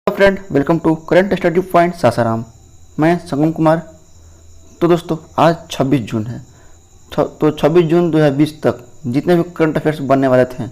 Hello friend, welcome to current study point Sasaram. मैं संगम कुमार। तो दोस्तों, आज 26 जून है। तो 26 जून 2020 तक जितने भी करंट अफेयर्स बनने वाले थे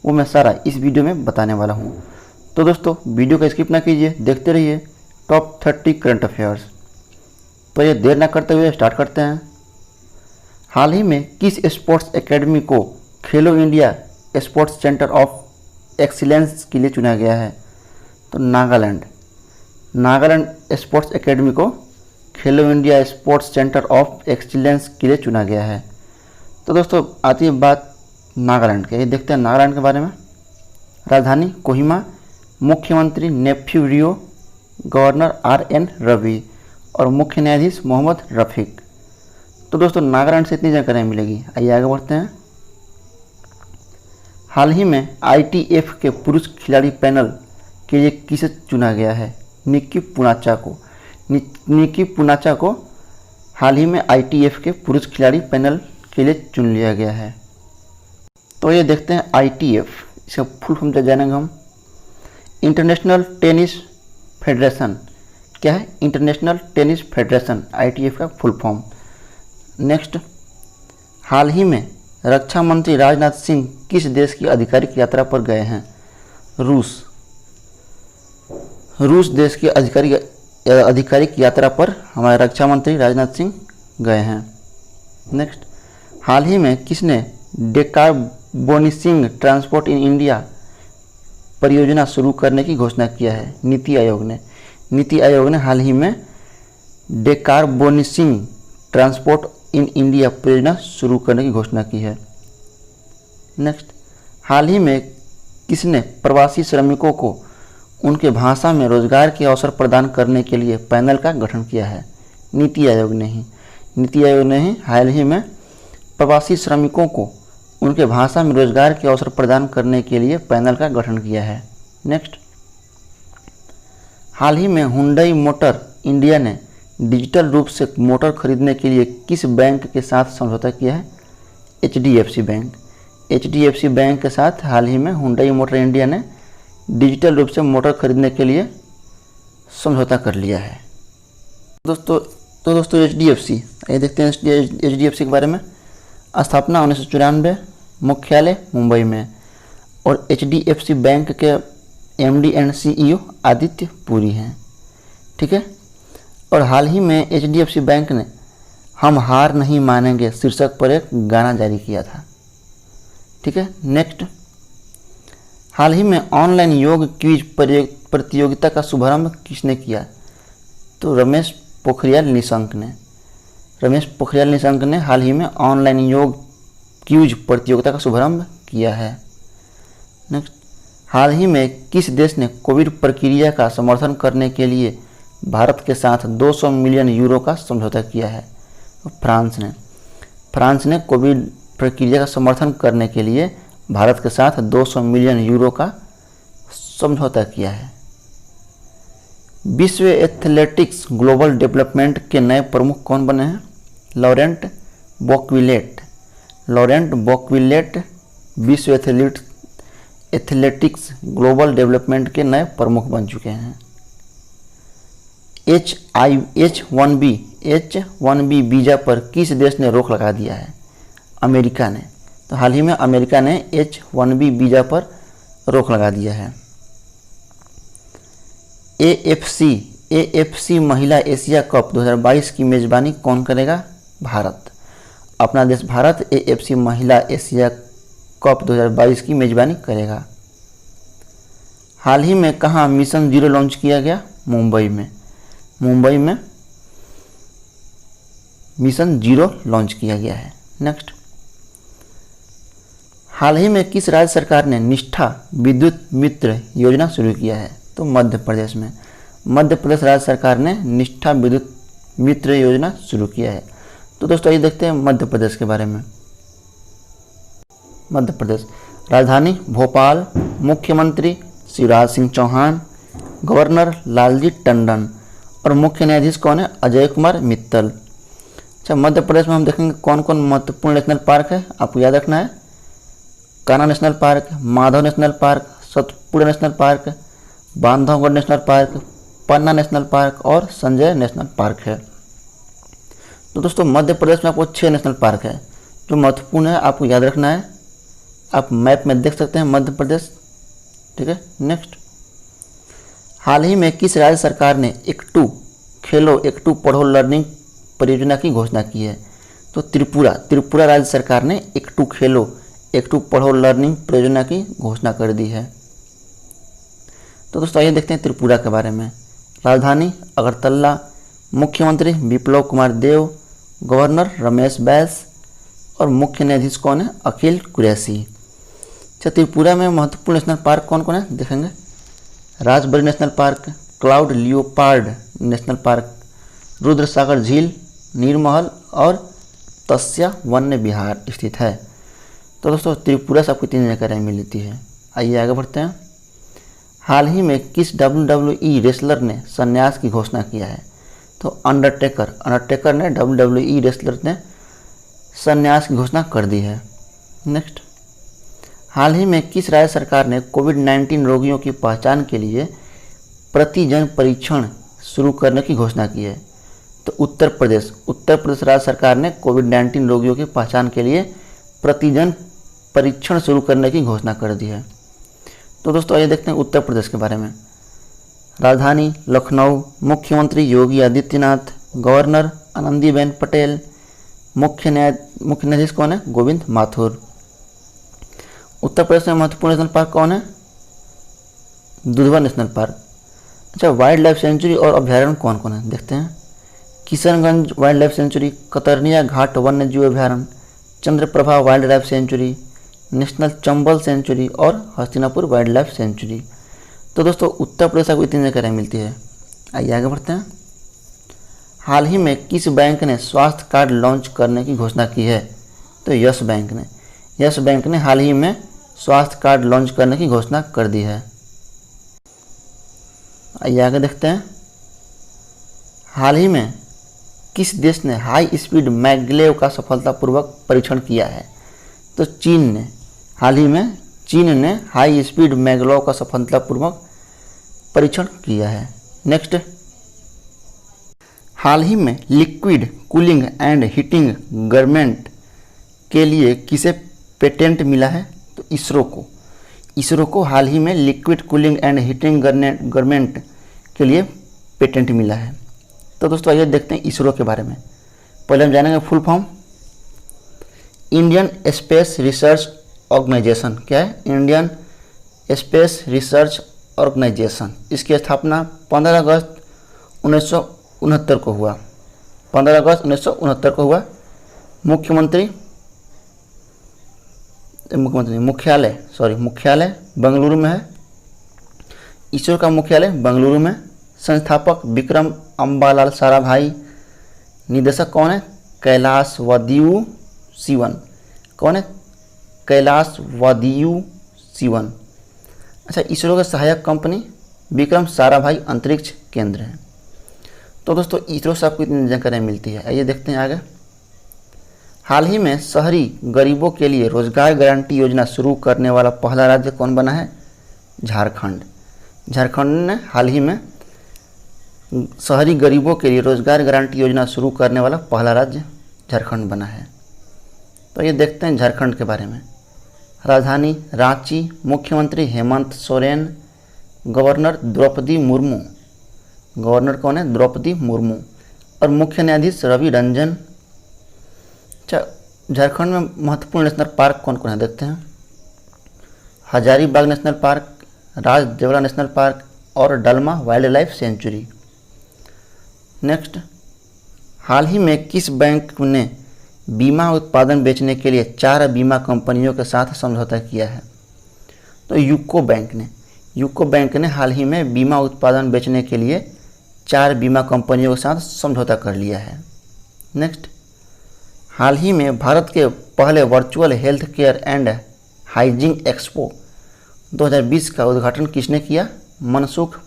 वो मैं सारा इस वीडियो में बताने वाला हूँ। तो दोस्तों, वीडियो का स्किप ना कीजिए, देखते रहिए टॉप 30 करंट अफेयर्स। तो ये देर ना करते हुए स्टार्ट करते हैं। हाल ही में किस स्पोर्ट्स एकेडमी को खेलो India sports centre of excellence के लिए चुना गया है? तो नागालैंड स्पोर्ट्स एकेडमी को खेलो India sports centre of excellence के लिए चुना गया है। तो दोस्तों, आती है बात नागालैंड के। ये देखते हैं नागालैंड के बारे में। राजधानी कोहिमा, मुख्यमंत्री नेफ्यू रियो, गवर्नर RN रवि और मुख्य न्यायाधीश मोहम्मद रफ़ीक। तो दोस्तों, नागालैंड से इतनी जानकारी मिलेगी। आइए आगे बढ़ते हैं। हाल ही में ITF के पुरुष खिलाड़ी पैनल के लिए किसे चुना गया है? निक्की पूनाचा को हाल ही में ITF के पुरुष खिलाड़ी पैनल के लिए चुन लिया गया है। तो ये देखते हैं ITF, इसका फुल फॉर्म जानेंगे हम। International tennis federation. क्या है? इंटरनेशनल टेनिस फेडरेशन, ITF का फुल फॉर्म। नेक्स्ट, हाल ही में रक्षा मंत्री राजनाथ सिंह किस देश की आधिकारिक यात्रा पर गए हैं? रूस देश की आधिकारिक यात्रा पर हमारे रक्षा मंत्री राजनाथ सिंह गए हैं। नेक्स्ट, हाल ही में किसने डेकार्बोनिसिंग ट्रांसपोर्ट इन इंडिया परियोजना शुरू करने की घोषणा किया है? नीति आयोग ने हाल ही में डेकार्बोनिसिंग ट्रांसपोर्ट इन इंडिया परियोजना शुरू करने की घोषणा की है। नेक्स्ट, हाल ही में किसने प्रवासी श्रमिकों को उनके भाषा में रोजगार के अवसर प्रदान करने के लिए पैनल का गठन किया है? नीति आयोग ने ही हाल ही में प्रवासी श्रमिकों को उनके भाषा में रोजगार के अवसर प्रदान करने के लिए पैनल का गठन किया है। नेक्स्ट, हाल ही में हुंडई मोटर इंडिया ने डिजिटल रूप से मोटर खरीदने के लिए किस बैंक के साथ समझौता किया है? HDFC बैंक के साथ हाल ही में हुंडई मोटर इंडिया ने डिजिटल रूप से मोटर खरीदने के लिए समझौता कर लिया है। दोस्तों HDFC, ये देखते हैं HDFC के बारे में। स्थापना 1994, मुख्यालय मुंबई में और HDFC बैंक के MD and CEO Aditya Puri हैं। ठीक है। और हाल ही में HDFC बैंक ने हम हार नहीं मानेंगे शीर्षक पर एक गाना जारी किया था। ठीक है। नेक्स्ट, हाल ही में ऑनलाइन योग क्विज प्रतियोगिता का शुभारंभ किसने किया? तो रमेश पोखरियाल निशंक ने हाल ही में ऑनलाइन योग क्विज प्रतियोगिता का शुभारंभ किया है। नेक्स्ट, हाल ही में किस देश ने कोविड प्रक्रिया का समर्थन करने के लिए भारत के साथ 200 मिलियन यूरो का समझौता किया है? फ्रांस ने कोविड प्रक्रिया का समर्थन करने के लिए भारत के साथ 200 मिलियन यूरो का समझौता किया है। विश्व एथलेटिक्स ग्लोबल डेवलपमेंट के नए प्रमुख कौन बने हैं? लॉरेंट बोकविलेट विश्व एथलेटिक्स ग्लोबल डेवलपमेंट के नए प्रमुख बन चुके हैं। H1B वीज़ा पर किस देश ने रोक लगा दिया है? अमेरिका ने। तो हाल ही में अमेरिका ने H1B वीज़ा पर रोक लगा दिया है। AFC महिला एशिया कप 2022 की मेज़बानी कौन करेगा? भारत। अपना देश भारत AFC महिला एशिया कप 2022 की मेज़बानी करेगा। हाल ही में कहाँ मिशन 0 लॉन्च किया गया? मुंबई में मिशन 0 लॉन्च किया गया है। नेक्स्ट, हाल ही में किस राज्य सरकार ने निष्ठा विद्युत मित्र योजना शुरू किया है? तो मध्य प्रदेश राज्य सरकार ने निष्ठा विद्युत मित्र योजना शुरू किया है। तो दोस्तों, ये देखते हैं मध्य प्रदेश के बारे में। मध्य प्रदेश, राजधानी भोपाल, मुख्यमंत्री शिवराज सिंह चौहान, गवर्नर लालजी टंडन और मुख्य न्यायाधीश कौन है? अजय कुमार मित्तल। अच्छा, मध्य प्रदेश में हम देखेंगे कौन कौन महत्वपूर्ण नेशनल पार्क है, आपको याद रखना है। Kanha national park, Madhav national park, Satpura national park, Bandhavgarh national park, Panna national park और संजय नेशनल पार्क है। तो दोस्तों मध्य प्रदेश में आपको 6 नेशनल पार्क है जो महत्वपूर्ण है, आपको याद रखना है। आप मैप में देख सकते हैं मध्य प्रदेश, ठीक है। नेक्स्ट, हाल ही में किस राज्य सरकार ने एक टू पढ़ो लर्निंग परियोजना की घोषणा की है? तो त्रिपुरा राज्य सरकार ने एक टू पढ़ो लर्निंग परियोजना की घोषणा कर दी है। तो दोस्तों आइए देखते हैं त्रिपुरा के बारे में। राजधानी अगरतला, मुख्यमंत्री बिप्लब कुमार देव, गवर्नर रमेश बैस और मुख्य न्यायाधीश कौन है? अखिल कुरैशी। अच्छा, त्रिपुरा में महत्वपूर्ण नेशनल पार्क कौन कौन है देखेंगे। Rajbari national park, cloud leopard national park, Rudrasagar झील, नीरमहल और तस्या वन्य विहार स्थित है। तो दोस्तों त्रिपुरा से आपको 3 जानकारी मिलती है। आइए आगे बढ़ते हैं। हाल ही में किस WWE रेसलर ने संन्यास की घोषणा किया है? तो अंडरटेकर ने WWE रेसलर ने संन्यास की घोषणा कर दी है। नेक्स्ट, हाल ही में किस राज्य सरकार ने कोविड-19 रोगियों की पहचान के लिए प्रतिजन परीक्षण शुरू करने की घोषणा की है? तो उत्तर प्रदेश राज्य सरकार ने कोविड-19 रोगियों की पहचान के लिए प्रतिजन परीक्षण शुरू करने की घोषणा कर दी है। तो दोस्तों आइए देखते हैं उत्तर प्रदेश के बारे में। राजधानी लखनऊ, मुख्यमंत्री योगी आदित्यनाथ, गवर्नर आनंदीबेन पटेल, मुख्य न्यायाधीश कौन है? गोविंद माथुर। उत्तर प्रदेश में महत्वपूर्ण नेशनल पार्क कौन है? Dudhwa national park. अच्छा, वाइल्ड लाइफ सेंचुरी और अभ्यारण्य कौन कौन है देखते हैं। Kishanganj wildlife sanctuary, Katarniya Ghat वन्य जीव अभ्यारण्य, Chandraprabha wildlife sanctuary, national Chambal sanctuary और हस्तिनापुर वाइल्ड लाइफ सेंचुरी। तो दोस्तों उत्तर प्रदेश को इतनी जानकारी मिलती है। आइए आगे बढ़ते हैं। हाल ही में किस बैंक ने स्वास्थ्य कार्ड लॉन्च करने की घोषणा की है? तो यस बैंक ने हाल ही में स्वास्थ्य कार्ड लॉन्च करने की घोषणा कर दी है। आइए आगे देखते हैं। हाल ही में किस देश ने हाई स्पीड मैगलेव का सफलतापूर्वक परीक्षण किया है? तो हाल ही में चीन ने हाई स्पीड मैगलेव का सफलतापूर्वक परीक्षण किया है। नेक्स्ट, हाल ही में liquid cooling and heating garment के लिए किसे पेटेंट मिला है? तो इसरो को हाल ही में liquid cooling and heating garment के लिए पेटेंट मिला है। तो दोस्तों आइए देखते हैं इसरो के बारे में। पहले हम जानेंगे full form. Indian space research organisation क्या है? Indian space research organisation. इसकी स्थापना 15 अगस्त 1969 को हुआ। 15 अगस्त 1969 को हुआ। मुख्यालय बेंगलुरु में है। इसरो का मुख्यालय बेंगलुरु में। संस्थापक विक्रम अम्बालाल साराभाई। निदेशक कौन है? कैलाश वादियू सिवन। कौन है? कैलाश वादियू सिवन। अच्छा, इसरो के सहायक कंपनी विक्रम साराभाई अंतरिक्ष केंद्र है। तो दोस्तों इसरो से आपको इतनी जानकारी मिलती है। आइए देखते हैं आगे। हाल ही में शहरी गरीबों के लिए रोजगार गारंटी योजना शुरू करने वाला पहला राज्य कौन बना है? झारखंड ने हाल ही में शहरी गरीबों के लिए रोजगार गारंटी योजना शुरू करने वाला पहला राज्य झारखंड बना है। तो ये देखते हैं झारखंड के बारे में। राजधानी रांची, मुख्यमंत्री हेमंत सोरेन, गवर्नर द्रौपदी मुर्मू। गवर्नर कौन है? द्रौपदी मुर्मू। और मुख्य न्यायाधीश रवि रंजन। अच्छा, झारखंड में महत्वपूर्ण नेशनल पार्क कौन कौन है देखते हैं। Hazaribagh national park, Rajdeora national park और Dalma wildlife sanctuary. Next, हाल ही में किस बैंक ने बीमा उत्पादन बेचने के लिए 4 बीमा कंपनियों के साथ समझौता किया है? तो यूको बैंक ने हाल ही में बीमा उत्पादन बेचने के लिए 4 बीमा कंपनियों के साथ समझौता कर लिया है। नेक्स्ट, हाल ही में भारत के पहले virtual health care and hygiene expo 2020 का उद्घाटन किसने किया? मनसुख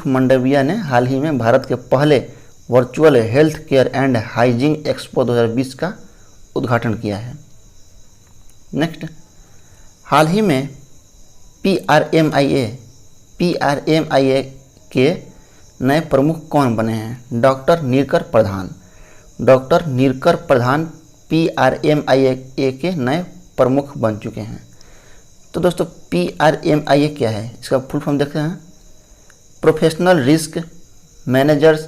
मंडविया ने हाल ही में भारत के पहले virtual health care and hygiene expo 2020 का उद्घाटन किया है। नेक्स्ट, हाल ही में PRMIA PRMIA के नए प्रमुख कौन बने हैं? डॉक्टर नीरकर प्रधान। डॉक्टर नीरकर प्रधान PRMIA के नए प्रमुख बन चुके हैं। तो दोस्तों PRMIA क्या है, इसका फुल फॉर्म देखते हैं। Professional risk managers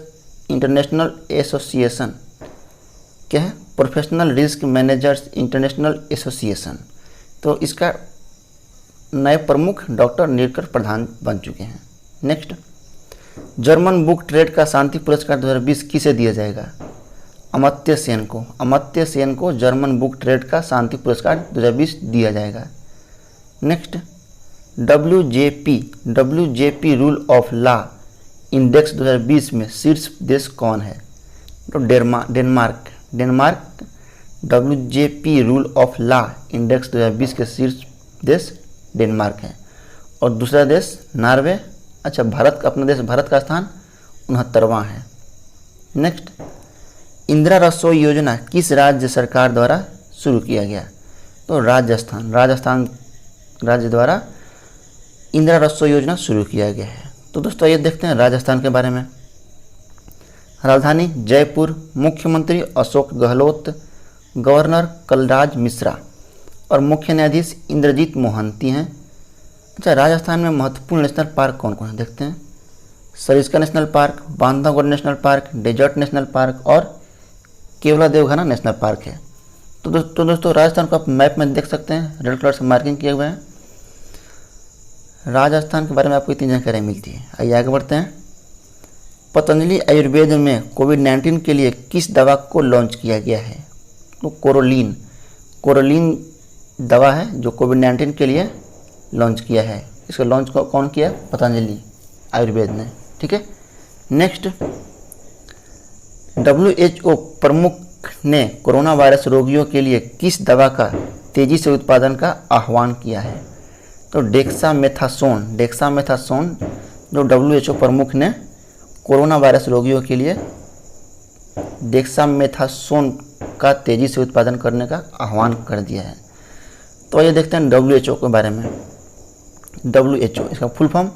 international association. क्या है? Professional risk managers international association. तो इसका नए प्रमुख डॉक्टर नीरकर प्रधान बन चुके हैं। नेक्स्ट, जर्मन बुक ट्रेड का शांति पुरस्कार 2020 किसे दिया जाएगा? अमर्त्य सेन को। अमर्त्य सेन को जर्मन बुक ट्रेड का शांति पुरस्कार 2020 दिया जाएगा। Next, WJP rule of law index 2020 में शीर्ष देश कौन है? तो Denmark WJP rule of law index 2020 के शीर्ष देश डेनमार्क है। और दूसरा देश नॉर्वे। अच्छा, भारत, अपना देश भारत का स्थान 69वां है। नेक्स्ट, इंदिरा रसोई योजना किस राज्य सरकार द्वारा शुरू किया गया? तो राजस्थान राज्य द्वारा इंदिरा रसोई योजना शुरू किया गया है। तो दोस्तों ये देखते हैं राजस्थान के बारे में। राजधानी जयपुर, मुख्यमंत्री अशोक गहलोत, गवर्नर कलराज मिश्रा और मुख्य न्यायाधीश इंद्रजीत मोहंती हैं। अच्छा, राजस्थान में महत्वपूर्ण नेशनल पार्क कौन कौन है देखते हैं। Sariska national park, Bandhavgarh national park, desert national park और केवला देवघाना नेशनल पार्क है। तो दोस्तों राजस्थान को आप मैप में देख सकते हैं, रेड कलर से मार्किंग किए हुए हैं। राजस्थान के बारे में आपको इतनी जानकारी मिलती है। आइए आगे बढ़ते हैं। पतंजलि आयुर्वेद में कोविड-19 के लिए किस दवा को लॉन्च किया गया है? तो कोरोलिन दवा है जो कोविड-19 के लिए लॉन्च किया है। इसका लॉन्च कौन किया? पतंजलि आयुर्वेद ने। ठीक है। नेक्स्ट, WHO प्रमुख ने कोरोना वायरस रोगियों के लिए किस दवा का तेजी से उत्पादन का आह्वान किया है? तो डेक्सामेथासोन जो WHO प्रमुख ने कोरोना वायरस रोगियों के लिए डेक्सामेथासोन का तेजी से उत्पादन करने का आह्वान कर दिया है। तो ये देखते हैं WHO के बारे में। WHO इसका full form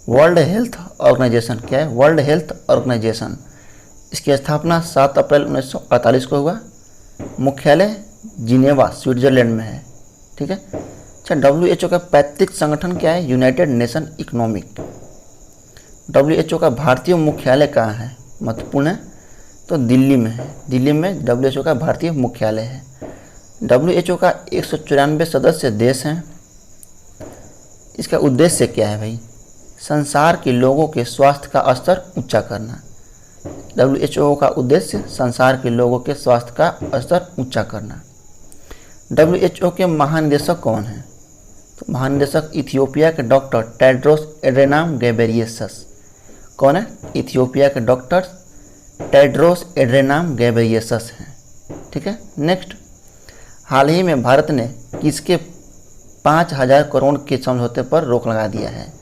world health organisation. क्या है? World health organisation. इसकी स्थापना 7 अप्रैल 1948 को हुआ। मुख्यालय जिनेवा स्विट्जरलैंड में है। ठीक है। अच्छा, WHO का पैतृक संगठन क्या है? United nation economic. WHO का भारतीय मुख्यालय कहाँ है? महत्वपूर्ण है, तो दिल्ली में है। दिल्ली में WHO का भारतीय मुख्यालय है। WHO का 194 सदस्य देश हैं। इसका उद्देश्य क्या है भाई? संसार के लोगों के स्वास्थ्य का स्तर ऊंचा करना। WHO का उद्देश्य संसार के लोगों के स्वास्थ्य का स्तर ऊंचा करना। WHO के महानिदेशक कौन हैं? तो महानिदेशक इथियोपिया के डॉक्टर टेड्रोस एड्रेनाम गैब्रियेसस। कौन है? इथियोपिया के डॉक्टर टेड्रोस एड्रेनाम गैब्रियेसस हैं। ठीक है। नेक्स्ट, हाल ही में भारत ने किसके 5000 करोड़ के समझौते पर रोक लगा दिया है?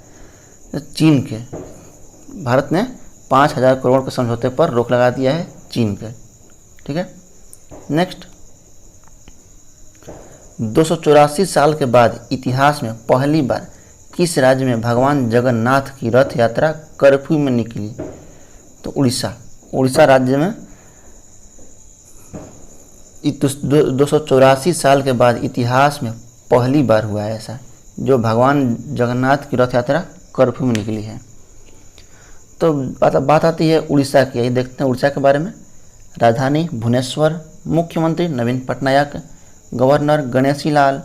तो चीन के। भारत ने 5000 करोड़ के समझौते पर रोक लगा दिया है चीन के। ठीक है। नेक्स्ट, 284 साल के बाद इतिहास में पहली बार किस राज्य में भगवान जगन्नाथ की रथ यात्रा कर्फ्यू में निकली? तो उड़ीसा राज्य में 284 साल के बाद इतिहास में पहली बार हुआ है ऐसा, जो भगवान जगन्नाथ की रथ यात्रा कर्फ्यू में निकली है। तो बात आती है उड़ीसा की। देखते हैं उड़ीसा के बारे में। राजधानी भुवनेश्वर, मुख्यमंत्री नवीन पटनायक, गवर्नर गणेशी लाल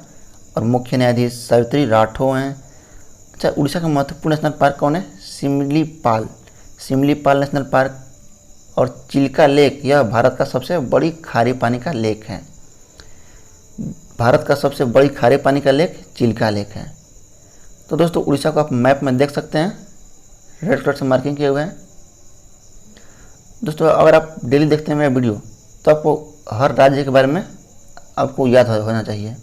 और मुख्य न्यायाधीश सावित्री राठौर हैं। अच्छा, उड़ीसा का महत्वपूर्ण नेशनल पार्क कौन है? Similipal national park. और चिल्का लेक, यह भारत का सबसे बड़ी खारे पानी का लेक है। भारत का सबसे बड़ी खारे पानी का लेक चिल्का लेक है। तो दोस्तों उड़ीसा को आप मैप में देख सकते हैं, रेड कलर से मार्किंग किए हुए हैं। दोस्तों अगर आप डेली देखते हैं मेरा वीडियो तो आपको हर राज्य के बारे में आपको याद होना चाहिए।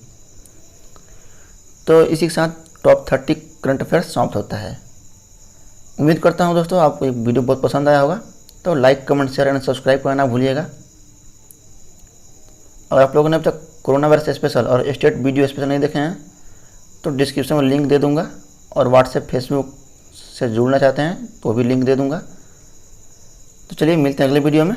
तो इसी के साथ टॉप 30 करंट अफेयर्स समाप्त होता है। उम्मीद करता हूँ दोस्तों आपको ये वीडियो बहुत पसंद आया होगा। तो like, comment, share and subscribe करना भूलिएगा। और आप लोगों ने अब तक कोरोना वायरस स्पेशल और स्टेट वीडियो स्पेशल नहीं देखे हैं तो डिस्क्रिप्शन में लिंक दे दूंगा, और व्हाट्सएप, फेसबुक से जुड़ना चाहते हैं तो भी लिंक दे दूँगा। तो चलिए मिलते हैं अगले वीडियो में।